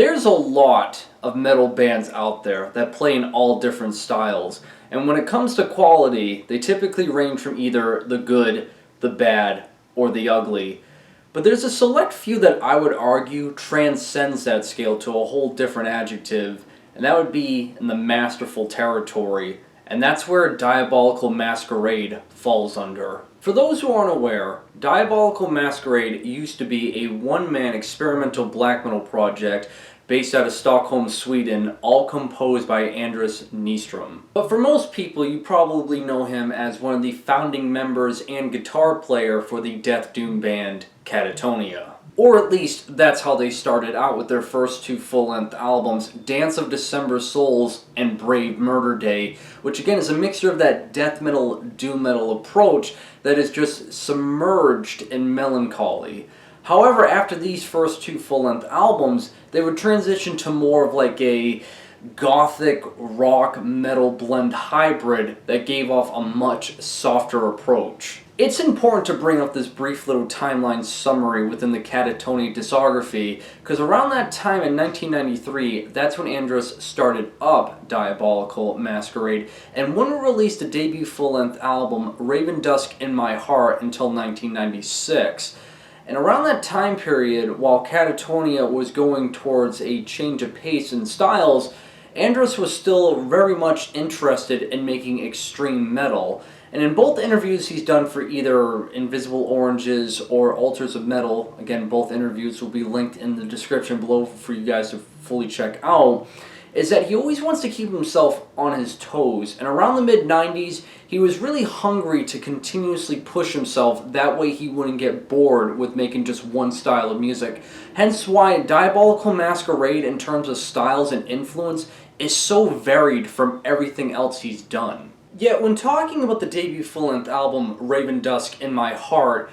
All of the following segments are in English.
There's a lot of metal bands out there that play in all different styles, and when it comes to quality, they typically range from either the good, the bad, or the ugly. But there's a select few that I would argue transcends that scale to a whole different adjective, and that would be in the masterful territory, and that's where Diabolical Masquerade falls under. For those who aren't aware, Diabolical Masquerade used to be a one-man experimental black metal project based out of Stockholm, Sweden, all composed by Anders Nyström. But for most people, you probably know him as one of the founding members and guitar player for the death doom band Catatonia. Or at least, that's how they started out with their first two full-length albums, Dance of December Souls and Brave Murder Day, which again is a mixture of that death metal, doom metal approach that is just submerged in melancholy. However, after these first two full-length albums, they would transition to more of like a gothic rock metal blend hybrid that gave off a much softer approach. It's important to bring up this brief little timeline summary within the Catatonia discography, because around that time in 1993, that's when Anders started up Diabolical Masquerade, and wouldn't release the debut full-length album Ravendusk In My Heart until 1996. And around that time period, while Catatonia was going towards a change of pace and styles, Anders was still very much interested in making extreme metal. And in both interviews he's done for either Invisible Oranges or Altars of Metal, again, both interviews will be linked in the description below for you guys to fully check out, is that he always wants to keep himself on his toes. And around the mid-90s, he was really hungry to continuously push himself, that way he wouldn't get bored with making just one style of music. Hence why Diabolical Masquerade, in terms of styles and influence, is so varied from everything else he's done. Yet when talking about the debut full-length album Ravendusk In My Heart,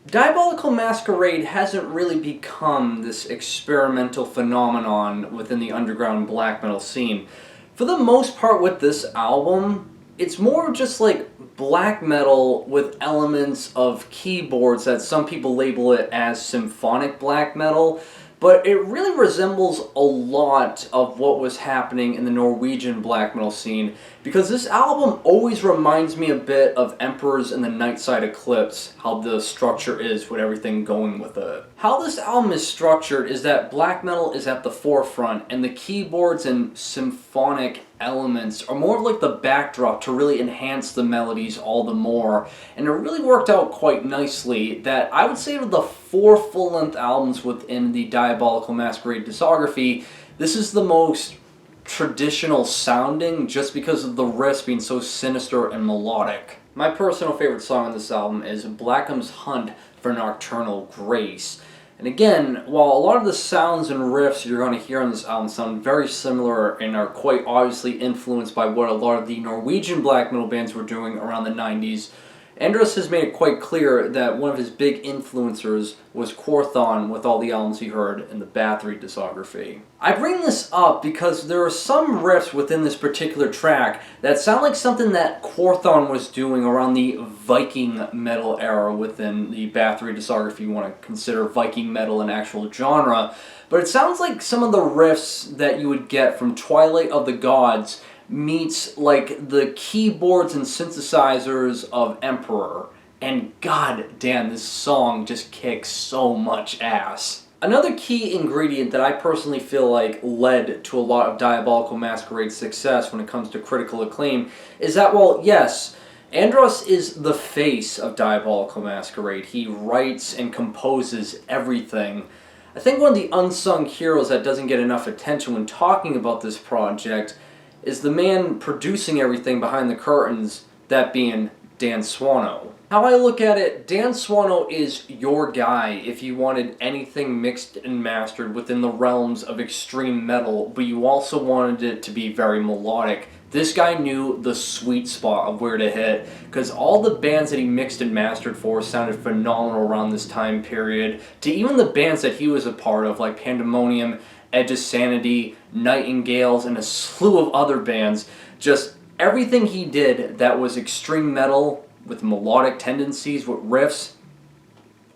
Diabolical Masquerade hasn't really become this experimental phenomenon within the underground black metal scene. For the most part with this album, it's more just like black metal with elements of keyboards that some people label it as symphonic black metal, but it really resembles a lot of what was happening in the Norwegian black metal scene, because this album always reminds me a bit of Emperors in the Nightside Eclipse, how the structure is with everything going with it. How this album is structured is that black metal is at the forefront, and the keyboards and symphonic elements are more of like the backdrop to really enhance the melodies all the more. And it really worked out quite nicely that I would say of the 4 full-length albums within the Diabolical Masquerade discography, this is the most traditional sounding just because of the riffs being so sinister and melodic. My personal favorite song on this album is Blackham's Hunt for Nocturnal Grace. And again, while a lot of the sounds and riffs you're going to hear on this album sound very similar and are quite obviously influenced by what a lot of the Norwegian black metal bands were doing around the 90s, Anders has made it quite clear that one of his big influencers was Quorthon with all the albums he heard in the Bathory discography. I bring this up because there are some riffs within this particular track that sound like something that Quorthon was doing around the Viking metal era within the Bathory discography. You want to consider Viking metal an actual genre, but it sounds like some of the riffs that you would get from Twilight of the Gods meets like the keyboards and synthesizers of Emperor. And god damn, this song just kicks so much ass. Another key ingredient that I personally feel like led to a lot of Diabolical Masquerade's success when it comes to critical acclaim is that, well, yes, Anders is the face of Diabolical Masquerade. He writes and composes everything. I think one of the unsung heroes that doesn't get enough attention when talking about this project is the man producing everything behind the curtains, that being Dan Swano. How I look at it, Dan Swano is your guy if you wanted anything mixed and mastered within the realms of extreme metal, but you also wanted it to be very melodic. This guy knew the sweet spot of where to hit, because all the bands that he mixed and mastered for sounded phenomenal around this time period, to even the bands that he was a part of, like Pandemonium, Edge of Sanity, Nightingales, and a slew of other bands. Just everything he did that was extreme metal with melodic tendencies, with riffs,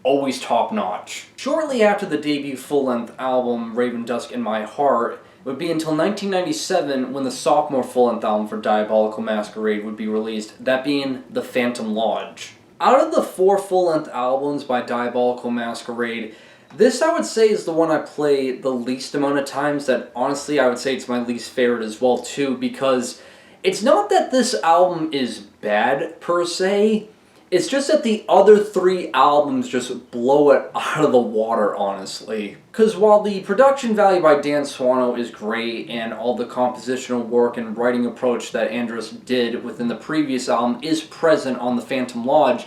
always top notch. Shortly after the debut full-length album, Ravendusk In My Heart, it would be until 1997 when the sophomore full-length album for Diabolical Masquerade would be released, that being The Phantom Lodge. Out of the 4 full-length albums by Diabolical Masquerade, this I would say is the one I play the least amount of times. That honestly I would say it's my least favorite as well too, because it's not that this album is bad per se, it's just that the other 3 albums just blow it out of the water, honestly. Because while the production value by Dan Swano is great, and all the compositional work and writing approach that Andrus did within the previous album is present on The Phantom Lodge,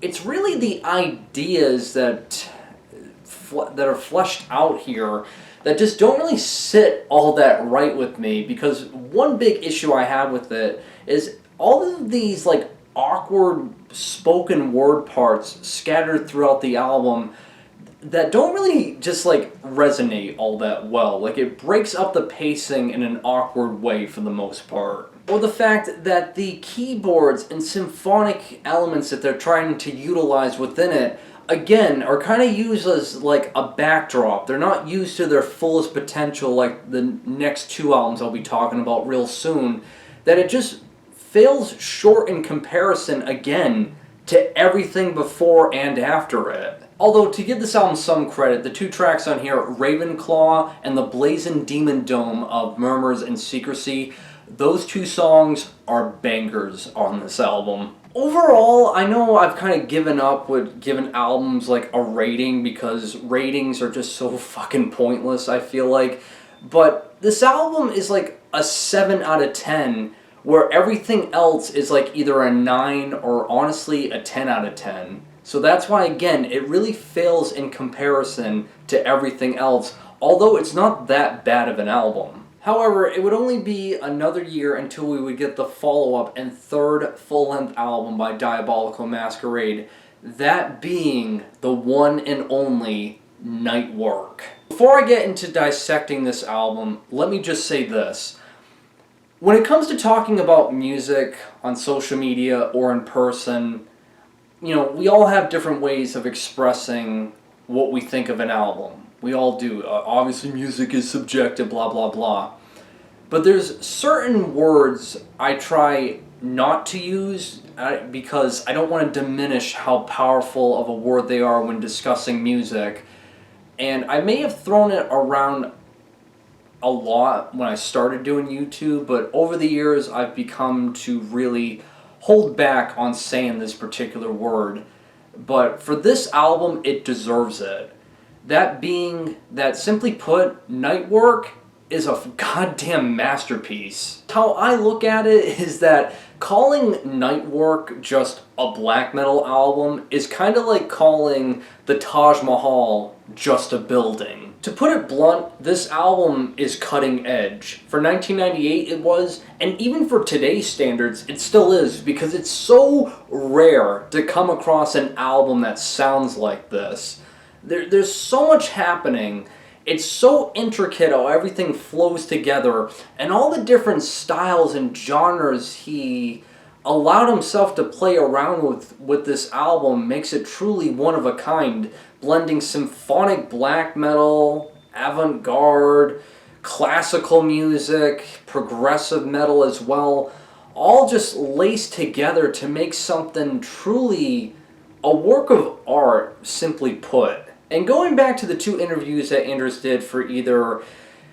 it's really the ideas that are fleshed out here that just don't really sit all that right with me. Because one big issue I have with it is all of these like awkward spoken word parts scattered throughout the album that don't really just like resonate all that well. Like, it breaks up the pacing in an awkward way for the most part. Or the fact that the keyboards and symphonic elements that they're trying to utilize within it, again, are kind of used as like a backdrop. They're not used to their fullest potential like the next 2 albums I'll be talking about real soon. That it just fails short in comparison, again, to everything before and after it. Although, to give this album some credit, the 2 tracks on here, Ravenclaw and the Blazing Demon Dome of Murmurs and Secrecy, those 2 songs are bangers on this album. Overall, I know I've kind of given up with giving albums like a rating, because ratings are just so fucking pointless, I feel like. But this album is like a 7 out of 10, where everything else is like either a 9 or honestly a 10 out of 10. So that's why, again, it really fails in comparison to everything else, although it's not that bad of an album. However, it would only be another year until we would get the follow-up and 3rd full-length album by Diabolical Masquerade, that being the one and only Nightwork. Before I get into dissecting this album, let me just say this. When it comes to talking about music on social media or in person, you know, we all have different ways of expressing what we think of an album. We all do. Obviously, music is subjective, blah, blah, blah. But there's certain words I try not to use because I don't want to diminish how powerful of a word they are when discussing music. And I may have thrown it around a lot when I started doing YouTube, but over the years I've become to really hold back on saying this particular word. But for this album, it deserves it. That being that, simply put, Nightwork is a goddamn masterpiece. How I look at it is that calling Nightwork just a black metal album is kind of like calling the Taj Mahal just a building. To put it blunt, this album is cutting edge. For 1998 it was, and even for today's standards it still is, because it's so rare to come across an album that sounds like this. There's so much happening. It's so intricate how everything flows together, and all the different styles and genres he allowed himself to play around with this album makes it truly one of a kind, blending symphonic black metal, avant-garde, classical music, progressive metal as well, all just laced together to make something truly a work of art, simply put. And going back to the 2 interviews that Andrus did for either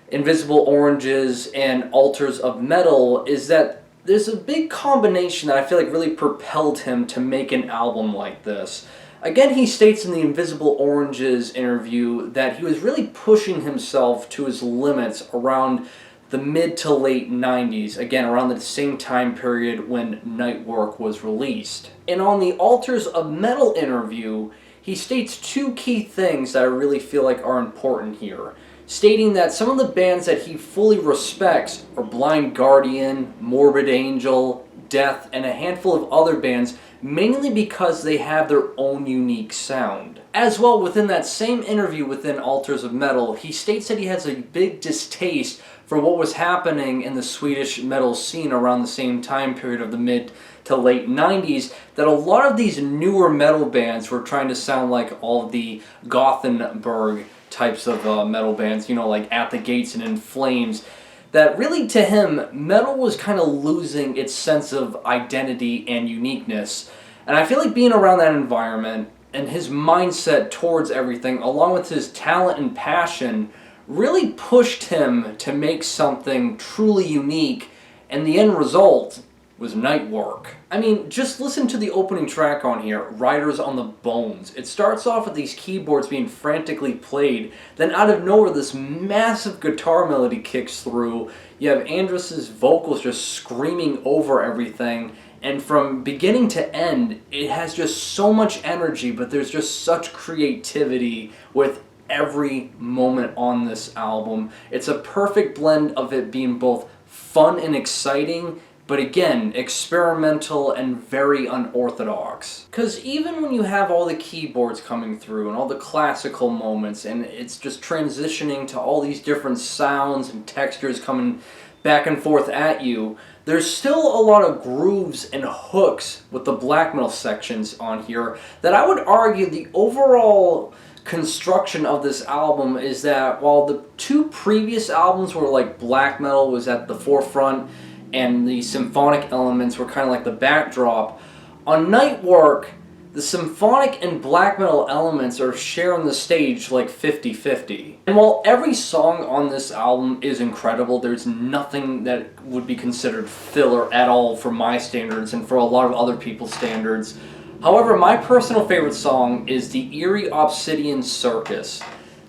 Invisible Oranges and Altars of Metal, is that there's a big combination that I feel like really propelled him to make an album like this. Again, he states in the Invisible Oranges interview that he was really pushing himself to his limits around the mid to late 90s, again around the same time period when Nightwork was released. And on the Altars of Metal interview, he states 2 key things that I really feel like are important here, stating that some of the bands that he fully respects are Blind Guardian, Morbid Angel, Death, and a handful of other bands, mainly because they have their own unique sound. As well, within that same interview within Altars of Metal, he states that he has a big distaste for what was happening in the Swedish metal scene around the same time period of the mid to late 90s, that a lot of these newer metal bands were trying to sound like all of the Gothenburg types of metal bands, you know, like At the Gates and In Flames, that really to him, metal was kind of losing its sense of identity and uniqueness. And I feel like being around that environment and his mindset towards everything, along with his talent and passion, really pushed him to make something truly unique, and the end result was Nightwork. I mean, just listen to the opening track on here, Riders on the Bones. It starts off with these keyboards being frantically played, then out of nowhere this massive guitar melody kicks through. You have Andrus's vocals just screaming over everything, and from beginning to end, it has just so much energy, but there's just such creativity with every moment on this album. It's a perfect blend of it being both fun and exciting, but again, experimental and very unorthodox. Because even when you have all the keyboards coming through and all the classical moments, and it's just transitioning to all these different sounds and textures coming back and forth at you, there's still a lot of grooves and hooks with the black metal sections on here that I would argue the overall construction of this album is that while the two previous albums were like black metal was at the forefront and the symphonic elements were kind of like the backdrop, on Nightwork, the symphonic and black metal elements are sharing the stage like 50-50. And while every song on this album is incredible, there's nothing that would be considered filler at all for my standards and for a lot of other people's standards. However, my personal favorite song is the Eerie Obsidian Circus.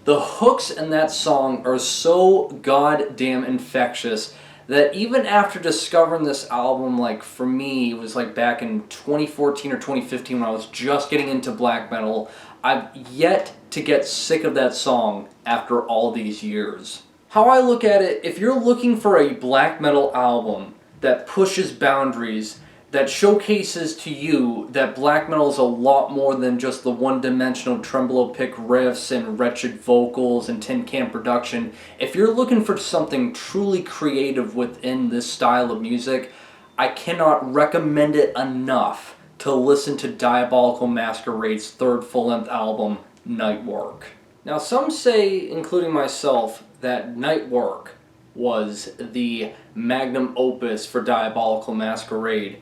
The hooks in that song are so goddamn infectious that even after discovering this album, like for me, it was like back in 2014 or 2015 when I was just getting into black metal, I've yet to get sick of that song after all these years. How I look at it, if you're looking for a black metal album that pushes boundaries, that showcases to you that black metal is a lot more than just the one-dimensional tremolo pick riffs and wretched vocals and tin can production. If you're looking for something truly creative within this style of music, I cannot recommend it enough to listen to Diabolical Masquerade's third full-length album, Nightwork. Now some say, including myself, that Nightwork was the magnum opus for Diabolical Masquerade,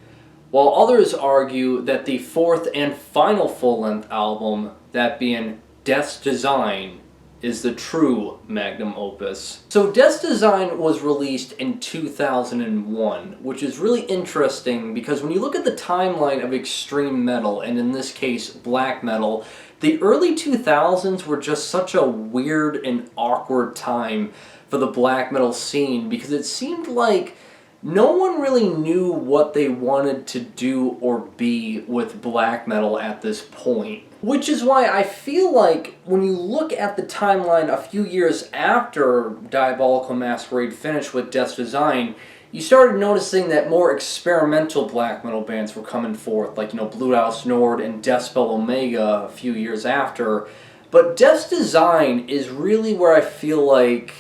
while others argue that the fourth and final full-length album, that being Death's Design, is the true magnum opus. So Death's Design was released in 2001, which is really interesting because when you look at the timeline of extreme metal, and in this case black metal, the early 2000s were just such a weird and awkward time for the black metal scene because it seemed like no one really knew what they wanted to do or be with black metal at this point. Which is why I feel like when you look at the timeline a few years after Diabolical Masquerade finished with Death's Design, you started noticing that more experimental black metal bands were coming forth, like, Bluthaus Nord and Deathspell Omega a few years after. But Death's Design is really where I feel like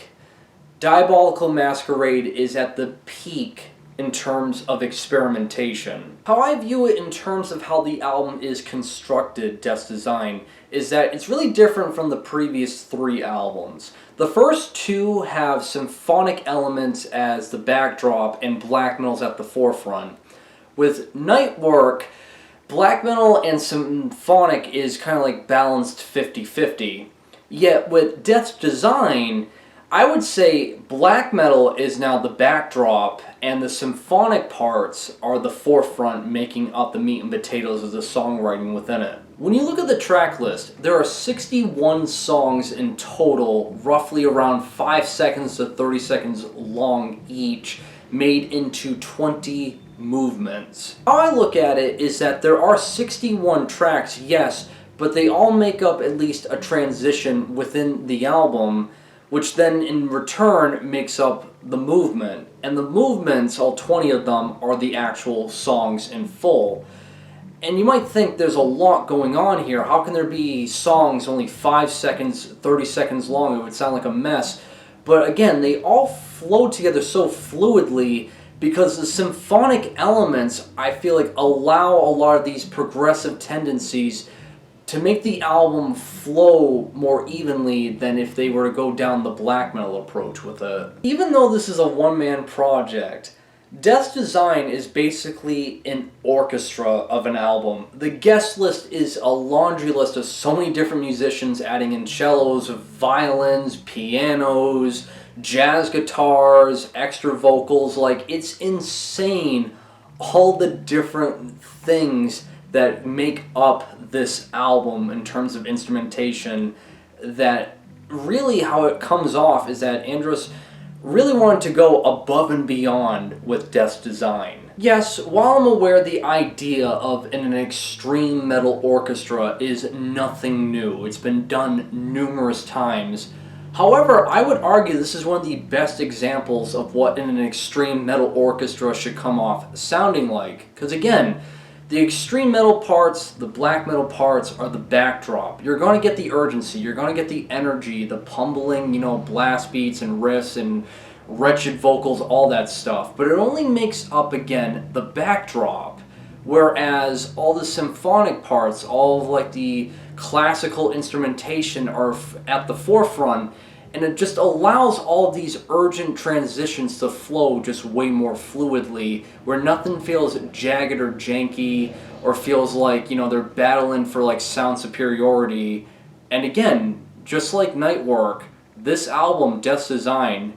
Diabolical Masquerade is at the peak in terms of experimentation. How I view it in terms of how the album is constructed, Death's Design, is that it's really different from the previous three albums. The first two have symphonic elements as the backdrop and black metal's at the forefront. With Nightwork, black metal and symphonic is kind of like balanced 50-50. Yet with Death's Design, I would say black metal is now the backdrop and the symphonic parts are the forefront, making up the meat and potatoes of the songwriting within it. When you look at the track list, there are 61 songs in total, roughly around 5 seconds to 30 seconds long each, made into 20 movements. How I look at it is that there are 61 tracks, yes, but they all make up at least a transition within the album, which then in return makes up the movement. And the movements, all 20 of them, are the actual songs in full. And you might think there's a lot going on here. How can there be songs only 5 seconds, 30 seconds long? It would sound like a mess. But again, they all flow together so fluidly because the symphonic elements, I feel like, allow a lot of these progressive tendencies to make the album flow more evenly than if they were to go down the black metal approach with it. Even though this is a one-man project, Death's Design is basically an orchestra of an album. The guest list is a laundry list of so many different musicians adding in cellos, violins, pianos, jazz guitars, extra vocals. Like, it's insane all the different things that make up this album in terms of instrumentation, that really how it comes off is that Andrus really wanted to go above and beyond with Death's Design. Yes, while I'm aware the idea of an extreme metal orchestra is nothing new, it's been done numerous times. However, I would argue this is one of the best examples of what an extreme metal orchestra should come off sounding like. Because again, the extreme metal parts, the black metal parts are the backdrop. You're going to get the urgency, you're going to get the energy, the pummeling, blast beats and riffs and wretched vocals, all that stuff. But it only makes up, again, the backdrop. Whereas all the symphonic parts, all of like the classical instrumentation are at the forefront, and it just allows all of these urgent transitions to flow just way more fluidly, where nothing feels jagged or janky, or feels like, they're battling for like sound superiority. And again, just like Nightwork, this album, Death's Design,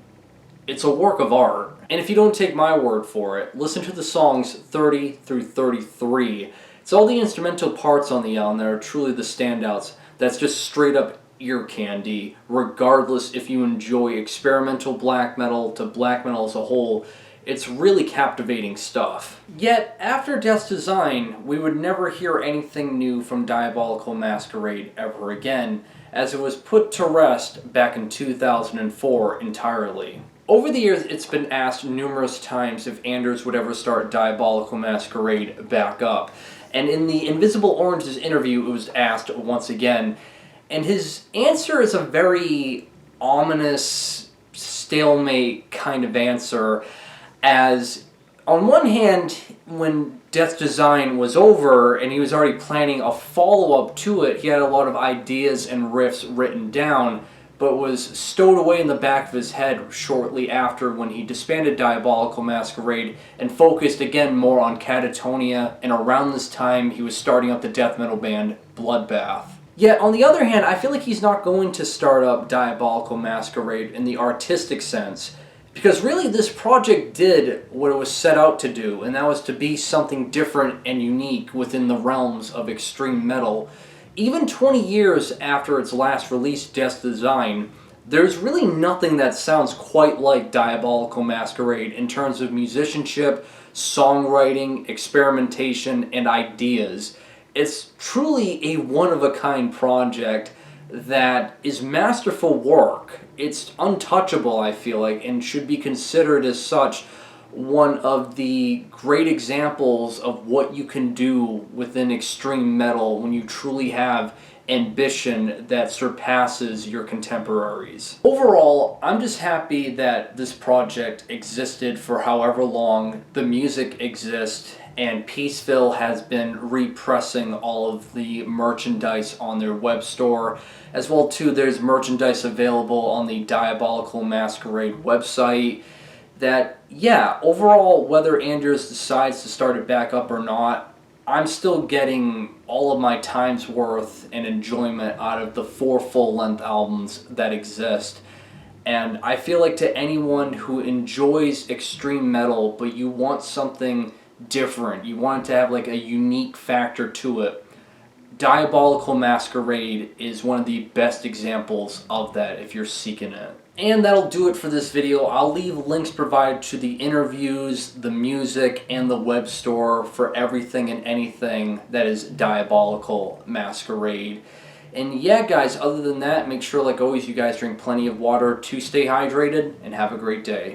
it's a work of art. And if you don't take my word for it, listen to the songs 30 through 33. It's all the instrumental parts on the album that are truly the standouts. That's just straight up ear candy, regardless if you enjoy experimental black metal to black metal as a whole. It's really captivating stuff. Yet, after Death's Design, we would never hear anything new from Diabolical Masquerade ever again, as it was put to rest back in 2004 entirely. Over the years, it's been asked numerous times if Anders would ever start Diabolical Masquerade back up. And in the Invisible Orange's interview, it was asked once again, and his answer is a very ominous, stalemate kind of answer, as on one hand, when Death's Design was over and he was already planning a follow-up to it, he had a lot of ideas and riffs written down, but was stowed away in the back of his head shortly after when he disbanded Diabolical Masquerade and focused again more on Catatonia, and around this time he was starting up the death metal band Bloodbath. Yet, on the other hand, I feel like he's not going to start up Diabolical Masquerade in the artistic sense, because really this project did what it was set out to do, and that was to be something different and unique within the realms of extreme metal. Even 20 years after its last release, Death's Design, there's really nothing that sounds quite like Diabolical Masquerade in terms of musicianship, songwriting, experimentation, and ideas. It's truly a one-of-a-kind project that is masterful work. It's untouchable, I feel like, and should be considered as such one of the great examples of what you can do within extreme metal when you truly have ambition that surpasses your contemporaries. Overall, I'm just happy that this project existed for however long the music exists, and Peaceville has been repressing all of the merchandise on their web store. As well too, there's merchandise available on the Diabolical Masquerade website. That, yeah, overall, whether Anders decides to start it back up or not, I'm still getting all of my time's worth and enjoyment out of the 4 full-length albums that exist. And I feel like to anyone who enjoys extreme metal, but you want something different, you want it to have like a unique factor to it, Diabolical Masquerade is one of the best examples of that if you're seeking it. And that'll do it for this video. I'll leave links provided to the interviews, the music, and the web store for everything and anything that is Diabolical Masquerade. And yeah, guys, other than that, make sure, like always, you guys drink plenty of water to stay hydrated, and have a great day.